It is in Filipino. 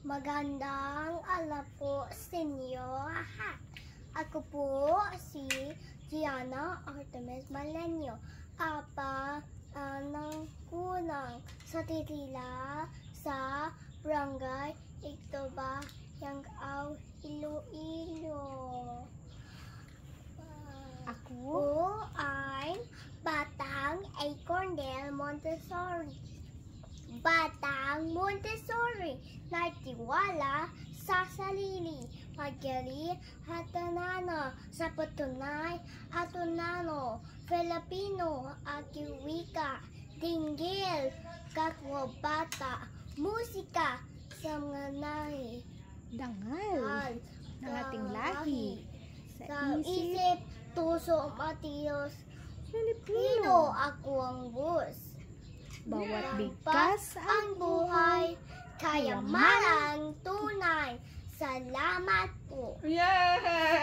Magandang araw po sa inyo lahat. Ako po si Gianna Artemis Malenio. Apa ng kunang sa titila sa barangay Ictoba, Yangao, Iloilo. Ako ay Batang Acorn del Montessori. Batang Montessori, nagtiwala sa sarili, magaling at tanano, sa patunay at tunano, Filipino at wika, dinggil, katwa bata, musika, sa mga nahi, Dangal ng ating lahi. Sa isip, tuso, matiyos, Filipino, ako ang bus. Bawat bigkas ang buhay, kaya malang tunay. Salamat po. Yeah!